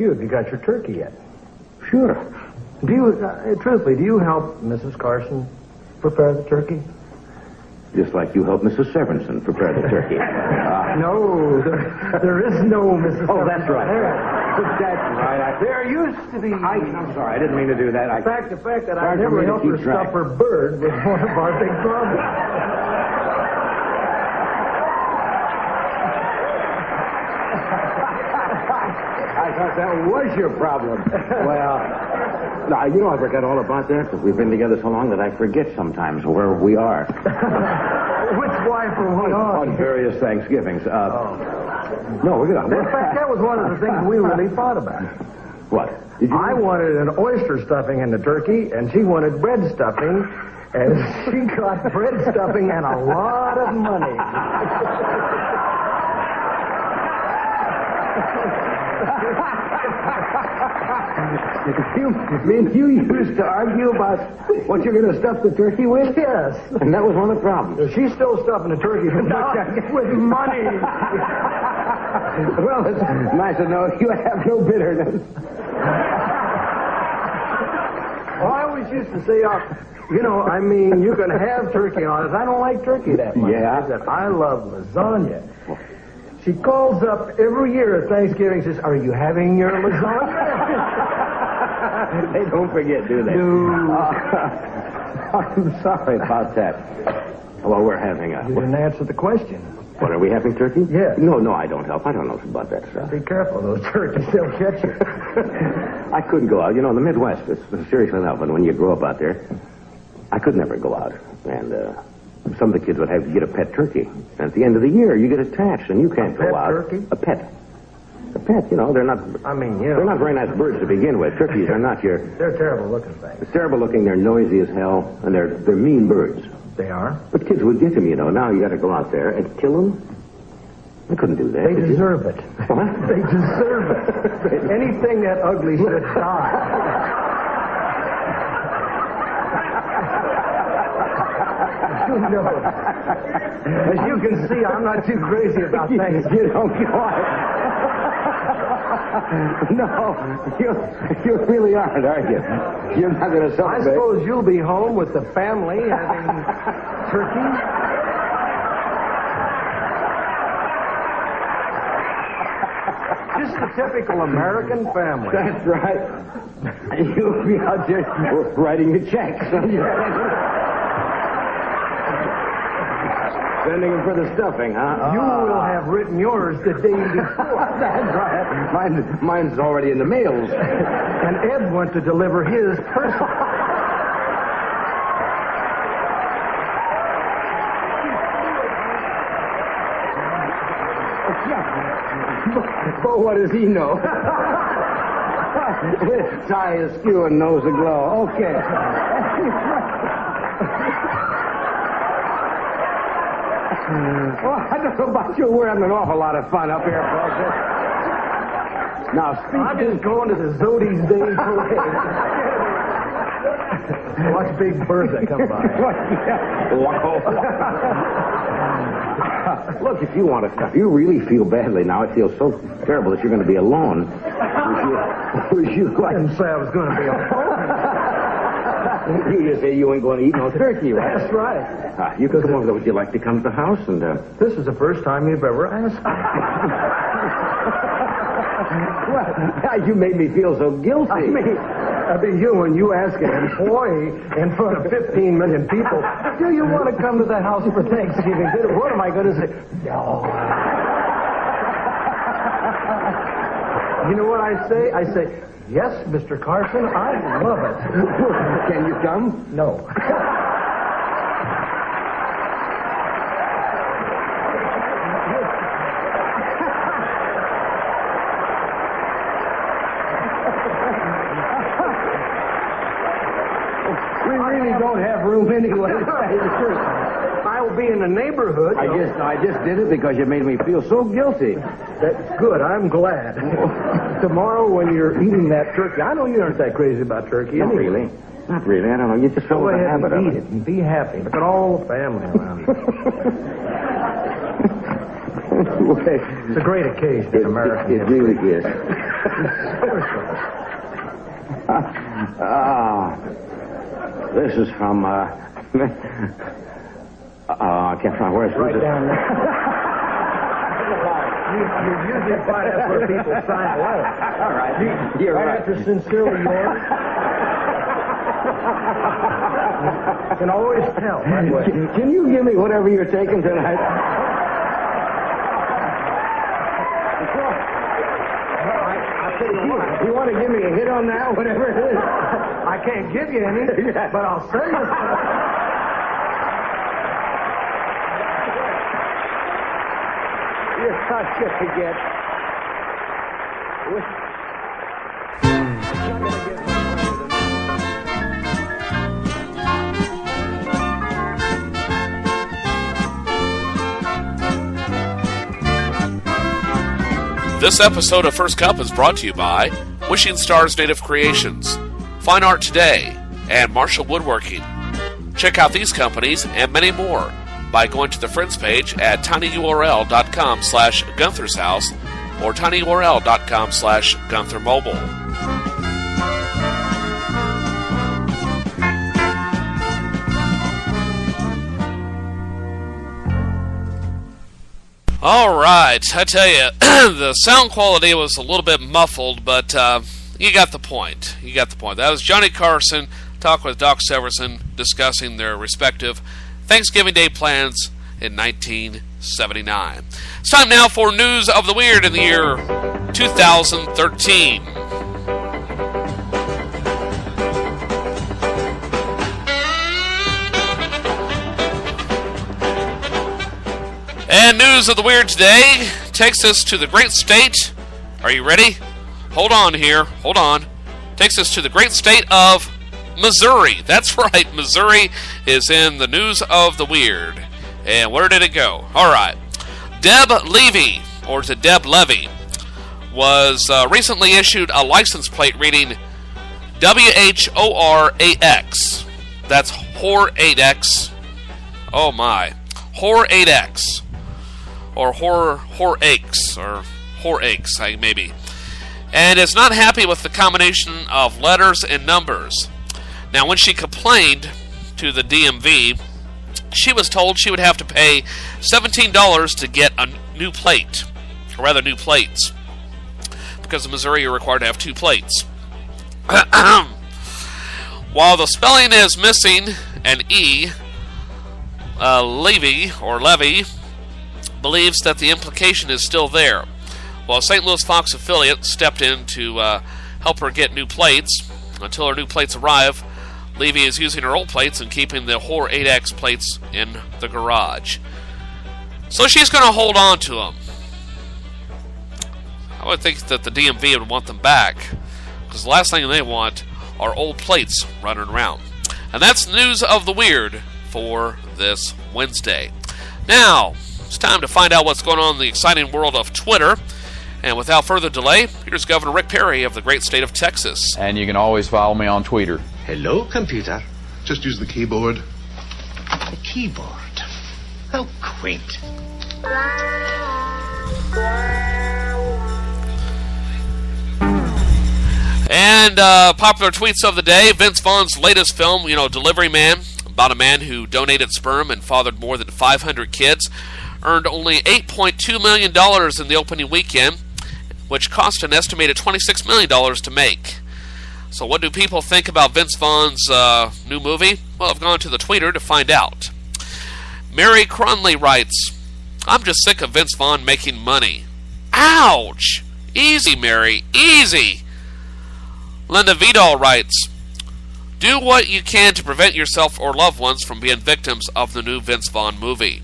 you if you got your turkey yet. Sure. Do you, truthfully, do you help Mrs. Carson prepare the turkey? Just like you helped Mrs. Severinsen prepare the turkey. No, there is no Mrs. Oh, that's right. That's right. There used to be. I'm sorry. I didn't mean to do that. The fact that I never helped her stuff her bird was one of our big problems. I thought that was your problem. Well, now, you know, I forgot all about that because we've been together so long that I forget sometimes where we are. Which wife are we on? On various Thanksgivings. No, we're good. In fact, that was one of the things we really thought about. What? I wanted an oyster stuffing in the turkey, and she wanted bread stuffing, and she got bread stuffing and a lot of money. You used to argue about what you're going to stuff the turkey with? Yes. And that was one of the problems. She's still stuffing the turkey with money. Well, it's nice to know you have no bitterness. Well, I always used to say, you can have turkey on it. I don't like turkey that much. Yeah? I said, I love lasagna. She calls up every year at Thanksgiving and says, are you having your lasagna? They don't forget, do they? No. I'm sorry about that. Well, we're having a... You didn't answer the question. What, are we having turkey? Yes. No, I don't help. I don't know about that stuff. Be careful, those turkeys, they'll catch you. I couldn't go out. You know, in the Midwest, it's seriously enough, and when you grow up out there, I could never go out. And some of the kids would have to get a pet turkey. And at the end of the year, you get attached, and you can't go out. Turkey? A pet. A pet, you know, they're not... They're not very nice birds to begin with. Turkeys are not your... They're terrible looking things. They're terrible looking, they're noisy as hell, and they're mean birds. They are? But kids would get them, you know. Now you got to go out there and kill them. I couldn't do that. They deserve it. What? They deserve it. Anything that ugly should die. No. As you can see, I'm not too crazy about things. You don't go out. No, you really aren't, are you? You're not going to celebrate. I suppose you'll be home with the family having turkey. Just a typical American family. That's right. You'll be out there writing the checks. Sending them for the stuffing, huh? You will have written yours the day before. That's right. Mine's already in the mails. And Ed went to deliver his personally. But what does he know? With tie askew and nose aglow. Okay. Well, I don't know about you. We're having an awful lot of fun up here, folks. Now, I'm just going to the Zodi's Day Parade. Watch big birds that come by. Look, if you want to stuff, you really feel badly now. It feels so terrible that you're going to be alone. Would you like... I didn't say I was going to be alone. You just say you ain't going to eat no turkey, right? That's right. You can come over. Would you like to come to the house? And This is the first time you've ever asked me. Well, you made me feel so guilty. I mean, you, when you ask an employee in front of 15 million people, do you want to come to the house for Thanksgiving dinner? What am I going to say? No. You know what I say? I say, yes, Mr. Carson, I love it. Can you come? No. We really don't have room anyway. I'll be in the neighborhood. I just did it because you made me feel so guilty. That's good. I'm glad. Tomorrow when you're eating that turkey, I know you aren't that crazy about turkey. Not really. Not really. I don't know. You just fell with the habit of it. And be happy. Look at all the family around you. It's a great occasion in American It really is. This is from, I can't find where it's right down there. You usually find that's where people sign a letter. All right. You're right. After sincerely yours. You can always tell. Can you give me whatever you're taking tonight? You want to give me a hit on that, whatever it is? I can't give you any, but I'll send you some. You're not going to get... This episode of First Cup is brought to you by Wishing Stars Native Creations, Fine Art Today, and Marshall Woodworking. Check out these companies and many more by going to the Friends page at tinyurl.com/Gunther's House or tinyurl.com/Gunther Mobile. All right, I tell you, the sound quality was a little bit muffled, but you got the point. You got the point. That was Johnny Carson talking with Doc Severson discussing their respective Thanksgiving Day plans in 1979. It's time now for News of the Weird in the year 2013. And News of the Weird today takes us to the great state. Are you ready? Hold on here. Hold on. Takes us to the great state of Missouri. That's right. Missouri is in the News of the Weird. And where did it go? All right. Deb Levy, or to Deb Levy, was recently issued a license plate reading WHOR8X. That's Whore8X. Oh my. Whore8X. Or Whore8X, or Whore8X, maybe. And is not happy with the combination of letters and numbers. Now, when she complained to the DMV, she was told she would have to pay $17 to get a new plate, or rather new plates, because in Missouri you're required to have two plates. While the spelling is missing an E, Levy believes that the implication is still there. While St. Louis Fox affiliate stepped in to help her get new plates, until her new plates arrive, Levy is using her old plates and keeping the Whore8X plates in the garage. So she's going to hold on to them. I would think that the DMV would want them back, because the last thing they want are old plates running around. And that's News of the Weird for this Wednesday. Now, it's time to find out what's going on in the exciting world of Twitter. And without further delay, here's Governor Rick Perry of the great state of Texas. And you can always follow me on Twitter. Hello, computer. Just use the keyboard. The keyboard. How quaint. And popular tweets of the day, Vince Vaughn's latest film, Delivery Man, about a man who donated sperm and fathered more than 500 kids, earned only $8.2 million in the opening weekend, which cost an estimated $26 million to make. So what do people think about Vince Vaughn's new movie? Well, I've gone to the Twitter to find out. Mary Cronley writes, "I'm just sick of Vince Vaughn making money." Ouch! Easy, Mary, easy! Linda Vidal writes, "Do what you can to prevent yourself or loved ones from being victims of the new Vince Vaughn movie."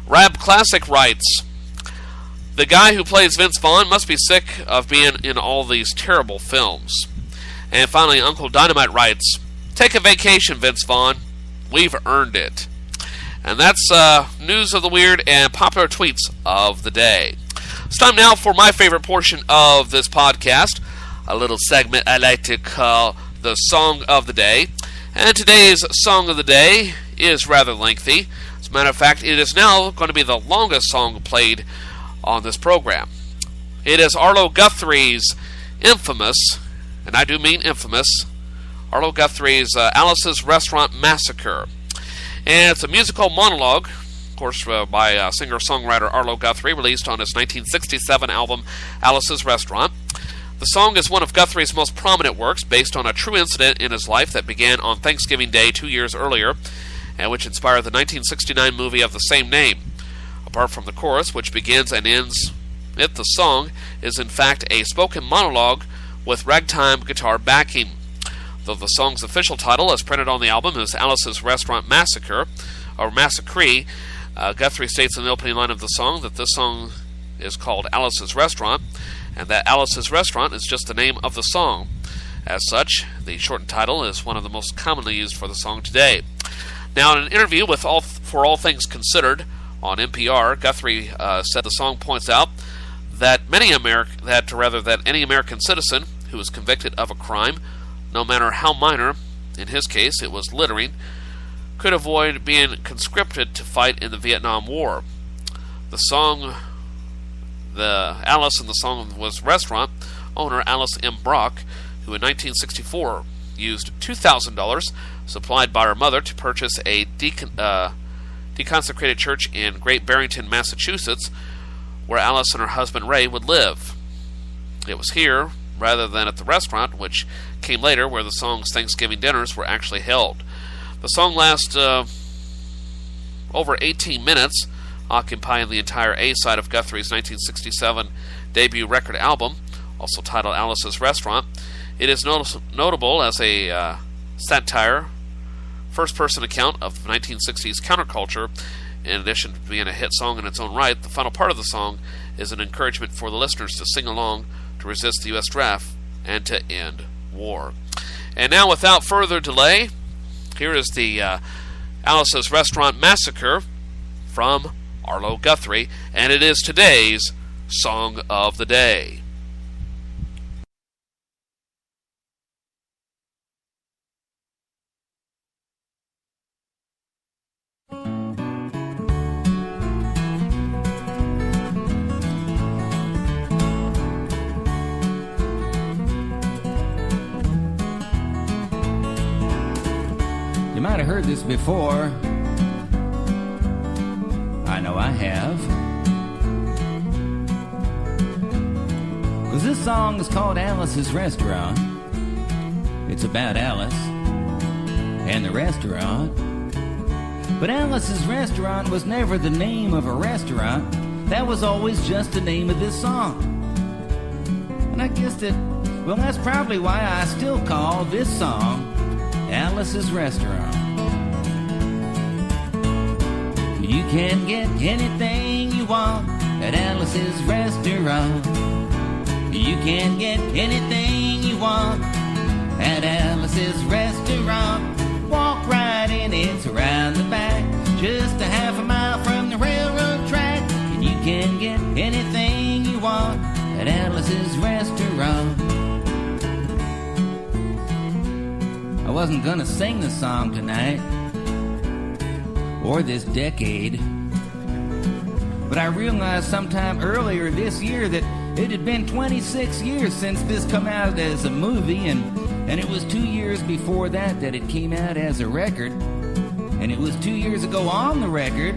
Rab Classic writes, "The guy who plays Vince Vaughn must be sick of being in all these terrible films." And finally, Uncle Dynamite writes, "Take a vacation, Vince Vaughn. We've earned it." And that's News of the Weird and popular tweets of the day. It's time now for my favorite portion of this podcast, a little segment I like to call the Song of the Day. And today's Song of the Day is rather lengthy, As a matter of fact, it is now going to be the longest song played on this program. It is Arlo Guthrie's infamous, and I do mean infamous, Arlo Guthrie's Alice's Restaurant Massacre. And it's a musical monologue, of course, by singer-songwriter Arlo Guthrie, released on his 1967 album Alice's Restaurant. The song is one of Guthrie's most prominent works, based on a true incident in his life that began on Thanksgiving Day 2 years earlier, and which inspired the 1969 movie of the same name. Apart from the chorus, which begins and ends it, the song is in fact a spoken monologue with ragtime guitar backing. Though the song's official title, as printed on the album, is Alice's Restaurant Massacre, or Massacre, Guthrie states in the opening line of the song that this song is called Alice's Restaurant, and that Alice's Restaurant is just the name of the song. As such, the shortened title is one of the most commonly used for the song today. Now, in an interview with For All Things Considered on NPR, Guthrie said the song points out that any American citizen who is convicted of a crime, no matter how minor, in his case it was littering, could avoid being conscripted to fight in the Vietnam War. The Alice in the song was restaurant owner Alice M. Brock, who in 1964 used $2,000 supplied by her mother to purchase a deconsecrated church in Great Barrington, Massachusetts, where Alice and her husband Ray would live. It was here, rather than at the restaurant, which came later, where the song's Thanksgiving dinners were actually held. The song lasts over 18 minutes, occupying the entire A-side of Guthrie's 1967 debut record album, also titled Alice's Restaurant. It is notable as a satire, first-person account of the 1960s counterculture. In addition to being a hit song in its own right, the final part of the song is an encouragement for the listeners to sing along to resist the U.S. draft and to end war. And now, without further delay, here is the Alice's Restaurant Massacre from Arlo Guthrie, and it is today's Song of the Day. You might have heard this before. I know I have. 'Cause this song is called Alice's Restaurant. It's about Alice and the restaurant. But Alice's Restaurant was never the name of a restaurant. That was always just the name of this song. And I guess that's probably why I still call this song Alice's Restaurant. You can get anything you want at Alice's Restaurant. You can get anything you want at Alice's Restaurant. Walk right in, it's around the back, just a half a mile from the railroad track. And you can get anything you want at Alice's Restaurant. I wasn't gonna sing the song tonight, or this decade, but I realized sometime earlier this year that it had been 26 years since this come out as a movie, and it was 2 years before that it came out as a record, and it was 2 years ago on the record,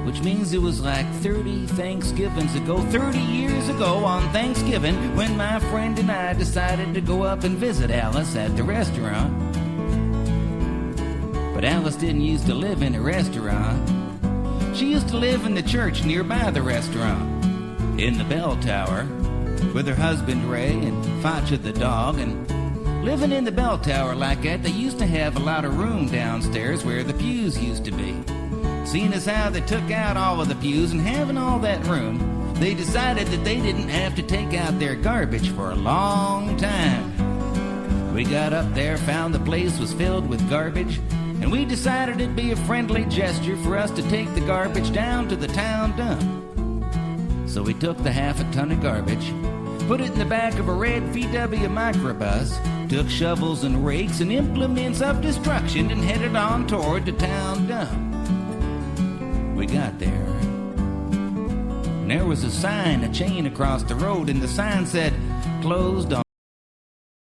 which means it was like 30 Thanksgivings ago, 30 years ago on Thanksgiving, when my friend and I decided to go up and visit Alice at the restaurant. But Alice didn't used to live in a restaurant. She used to live in the church nearby the restaurant, in the bell tower, with her husband Ray and Facha the dog. And living in the bell tower like that, they used to have a lot of room downstairs where the pews used to be. Seeing as how they took out all of the pews and having all that room, they decided that they didn't have to take out their garbage for a long time. We got up there, found the place was filled with garbage, and we decided it'd be a friendly gesture for us to take the garbage down to the town dump. So we took the half a ton of garbage, put it in the back of a red VW microbus, took shovels and rakes and implements of destruction, and headed on toward the town dump. we got there. And there was a sign, a chain across the road, and the sign said, closed on